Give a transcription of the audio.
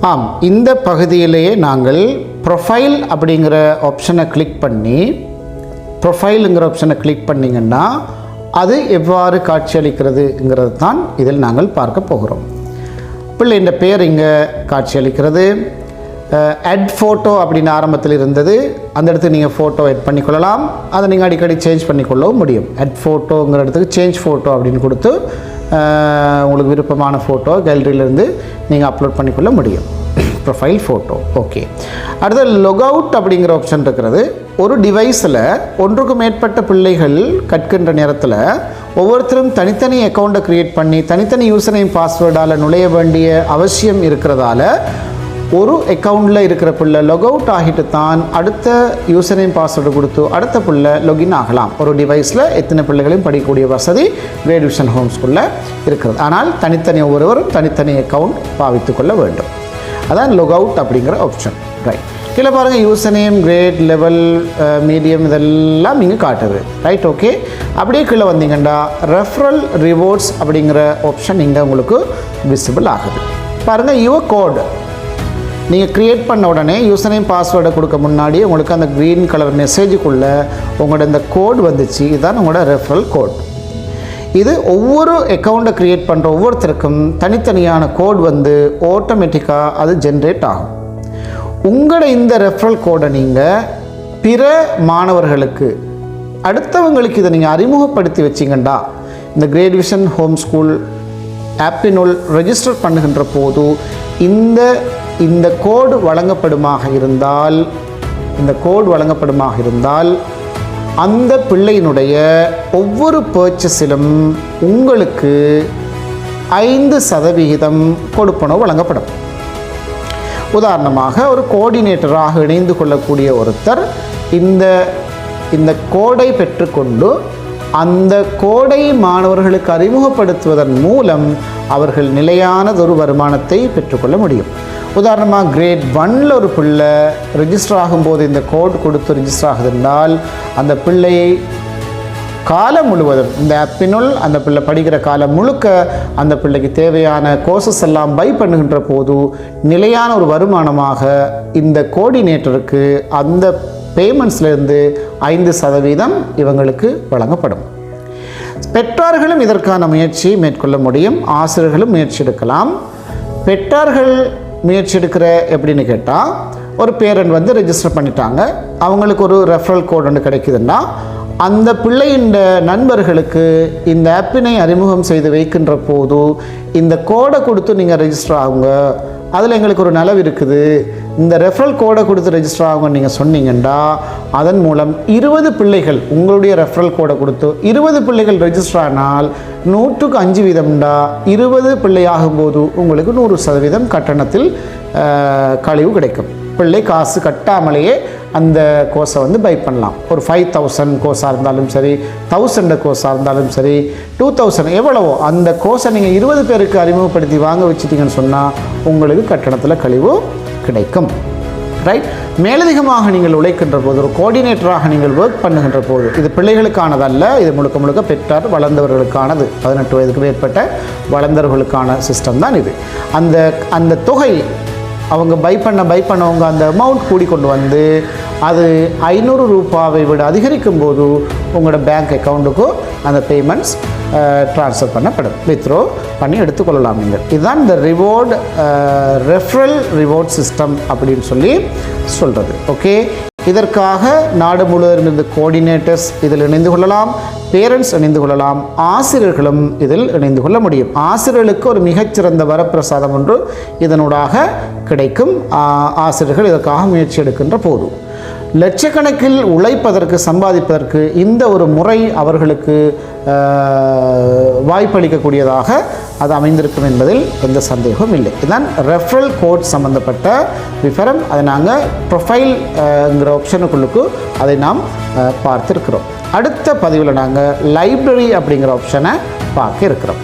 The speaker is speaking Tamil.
ஆம், இந்த பகுதியிலேயே நாங்கள் ப்ரொஃபைல் அப்படிங்கிற ஆப்ஷனை கிளிக் பண்ணி ப்ரொஃபைலுங்கிற ஆப்ஷனை கிளிக் பண்ணிங்கன்னா அது எவ்வாறு காட்சியளிக்கிறதுங்கிறது தான் இதில் நாங்கள் பார்க்க போகிறோம். பிள்ளைன்ற பேர் இங்கே காட்சியளிக்கிறது. ஆட் ஃபோட்டோ அப்படின்னு ஆரம்பத்தில் இருந்தது. அந்த இடத்துக்கு நீங்கள் ஃபோட்டோ ஆட் பண்ணிக்கொள்ளலாம். அதை நீங்கள் அடிக்கடி சேஞ்ச் பண்ணிக்கொள்ளவும் முடியும். ஆட் ஃபோட்டோங்கிற இடத்துக்கு சேஞ்ச் ஃபோட்டோ அப்படின்னு கொடுத்து உங்களுக்கு விருப்பமான ஃபோட்டோ கேலரியிலேருந்து நீங்கள் அப்லோட் பண்ணிக்கொள்ள முடியும். Profile photo. ஓகே, அடுத்து லொக் அவுட் அப்படிங்கிற ஆப்ஷன் இருக்கிறது. ஒரு டிவைஸில் ஒன்றுக்கு மேற்பட்ட பிள்ளைகள் கற்கின்ற நேரத்தில் ஒவ்வொருத்தரும் தனித்தனி அக்கௌண்ட்டை க்ரியேட் பண்ணி தனித்தனி யூசர் நேம் பாஸ்வேர்டால் நுழைய வேண்டிய அவசியம் இருக்கிறதால ஒரு அக்கௌண்ட்டில் இருக்கிற பிள்ளை லொக் அவுட் ஆகிட்டு தான் அடுத்த யூசர் நேம் பாஸ்வேர்டு கொடுத்து அடுத்த பிள்ளை லொகின் ஆகலாம். ஒரு டிவைஸில் எத்தனை பிள்ளைகளையும் படிக்கக்கூடிய வசதி கிரேட் விஷன் ஹோம் ஸ்கூலில் இருக்கிறது. ஆனால் தனித்தனி ஒவ்வொருவரும் தனித்தனி அக்கௌண்ட் பாவித்து கொள்ள வேண்டும். அதான் லொக் அவுட் அப்படிங்கிற ஆப்ஷன். ரைட், கீழே பாருங்கள் user name, grade, level, medium இதெல்லாம் இங்கே காட்டுது. Right, okay. அப்படியே கீழே வந்தீங்கன்னா ரெஃபரல் ரிவார்ட்ஸ் அப்படிங்கிற ஆப்ஷன் இங்கே உங்களுக்கு விசிபிள் ஆகுது. பாருங்கள், யுவர் கோடு நீங்கள் க்ரியேட் பண்ண உடனே யூசர் நேம் பாஸ்வேர்டை கொடுக்க முன்னாடி உங்களுக்கு அந்த க்ரீன் கலர் மெசேஜுக்குள்ளே உங்களோட இந்த கோட் வந்துச்சு. இதுதான் உங்களோட ரெஃபரல் கோட். இது ஒவ்வொரு அக்கௌண்ட்டை க்ரியேட் பண்ணுற ஒவ்வொருத்தருக்கும் தனித்தனியான கோட் வந்து ஆட்டோமேட்டிக்காக அது ஜென்ரேட் ஆகும். உங்களோட இந்த ரெஃபரல் கோடை நீங்கள் பிற மாணவர்களுக்கு அடுத்தவங்களுக்கு இதை நீங்கள் அறிமுகப்படுத்தி வச்சிங்கண்டா இந்த கிரேட் விஷன் ஹோம் ஸ்கூல் ஆப்பினுள் ரெஜிஸ்டர் பண்ணுகின்ற போது இந்த கோடு வழங்கப்படுமாக இருந்தால் அந்த பிள்ளையினுடைய ஒவ்வொரு பர்ச்சேஸிலும் உங்களுக்கு 5% கொடுப்பனவு வழங்கப்படும். உதாரணமாக ஒரு கோஆர்டினேட்டராக இணைந்து கொள்ளக்கூடிய ஒருத்தர் இந்த கோடை பெற்றுக்கொண்டு அந்த கோடை மாணவர்களுக்கு அறிமுகப்படுத்துவதன் மூலம் அவர்கள் நிலையானதொரு வருமானத்தை பெற்றுக்கொள்ள முடியும். உதாரணமாக கிரேட் 1ல் ஒரு பிள்ளை ரெஜிஸ்டர் ஆகும்போது இந்த கோட் கொடுத்து ரெஜிஸ்டர் ஆகுதுன்றால் அந்த பிள்ளையை காலம் முழுவதும் இந்த ஆப்பினுள் அந்த பிள்ளை படிக்கிற காலம் முழுக்க அந்த பிள்ளைக்கு தேவையான கோர்சஸ் எல்லாம் பை பண்ணுகின்ற போது நிலையான ஒரு வருமானமாக இந்த கோஆர்டினேட்டருக்கு அந்த பேமெண்ட்ஸ்லேருந்து 5% இவங்களுக்கு வழங்கப்படும். பெற்றோர்களும் இதற்கான முயற்சி மேற்கொள்ள முடியும். ஆசிரியர்களும் முயற்சி எடுக்கலாம். பெற்றோர்கள் முயற்சி எடுக்கிற எப்படின்னு கேட்டால், ஒரு பேரண்ட் வந்து ரெஜிஸ்டர் பண்ணிட்டாங்க, அவங்களுக்கு ஒரு ரெஃபரல் கோட் ஒன்று கிடைக்குதுன்னா அந்த பிள்ளையின் நண்பர்களுக்கு இந்த ஆப்பினை அறிமுகம் செய்து வைக்கின்ற போது இந்த கோடை கொடுத்து நீங்கள் ரெஜிஸ்டர் ஆகுங்க, அதில் எங்களுக்கு ஒரு நலவு இருக்குது, இந்த ரெஃபரல் கோடை கொடுத்து ரெஜிஸ்டர் ஆகுங்கன்னு நீங்கள் சொன்னீங்கன்னா அதன் மூலம் 20 பிள்ளைகள் உங்களுடைய ரெஃபரல் கோடை கொடுத்து 20 பிள்ளைகள் ரெஜிஸ்டர் ஆனால் 100க்கு 5% 20 பிள்ளை ஆகும்போது உங்களுக்கு 100% கட்டணத்தில் கழிவு கிடைக்கும். பிள்ளை காசு கட்டாமலேயே அந்த கோர்ஸை வந்து பை பண்ணலாம். ஒரு 5000 கோர்ஸாக இருந்தாலும் சரி, 1000 கோர்ஸாக இருந்தாலும் சரி, 2000 எவ்வளவோ அந்த கோர்ஸை நீங்கள் 20 பேருக்கு அறிமுகப்படுத்தி வாங்க வச்சுட்டிங்கன்னு சொன்னால் உங்களுக்கு கட்டணத்தில் கழிவு கிடைக்கும். ரைட், மேலதிகமாக நீங்கள் உழைக்கின்ற போது, ஒரு கோஆர்டினேட்டராக நீங்கள் ஒர்க் பண்ணுகின்ற போது, இது பிள்ளைகளுக்கானதல்ல, இது முழுக்க முழுக்க பெற்றார் வளர்ந்தவர்களுக்கானது. 18 வயதுக்கு மேற்பட்ட வளர்ந்தவர்களுக்கான சிஸ்டம் தான் இது. அந்த தொகை அவங்க பை பண்ணவங்க அந்த அமௌண்ட் கூடி கொண்டு வந்து அது 500 ரூபாவை விட அதிகரிக்கும் போது உங்களோட பேங்க் அக்கௌண்ட்டுக்கும் அந்த பேமெண்ட்ஸ் ட்ரான்ஸ்ஃபர் பண்ணப்படும். வித்ரோ பண்ணி எடுத்துக்கொள்ளலாம் நீங்கள். இதுதான் இந்த ரெஃபரல் ரிவார்ட் சிஸ்டம் அப்படின்னு சொல்கிறது. ஓகே, இதற்காக நாடு முழுவதும் இருந்து கோஆர்டினேட்டர்ஸ் இதில் இணைந்து கொள்ளலாம், பேரண்ட்ஸ் இணைந்து கொள்ளலாம், ஆசிரியர்களும் இதில் இணைந்து கொள்ள முடியும். ஆசிரியர்களுக்கு ஒரு மிகச்சிறந்த வரப்பிரசாதம் ஒன்று இதனூடாக கிடைக்கும். ஆசிரியர்கள் இதற்காக முயற்சி எடுக்கின்ற போது லட்சக்கணக்கில் உழைப்பதற்கு சம்பாதிப்பதற்கு இந்த ஒரு முறை அவர்களுக்கு வாய்ப்பளிக்கக்கூடியதாக அது அமைந்திருக்கும் என்பதில் எந்த சந்தேகமும் இல்லை. இதுதான் ரெஃபரல் கோட் சம்பந்தப்பட்ட விவரம். அதை நாங்கள் ப்ரொஃபைல்ங்கிற ஆப்ஷனுக்குள்ளுக்கு அதை நாம் பார்த்துருக்கிறோம். அடுத்த பதிவில் நாங்கள் லைப்ரரி அப்படிங்கிற ஆப்ஷனை பார்க்க இருக்கிறோம்.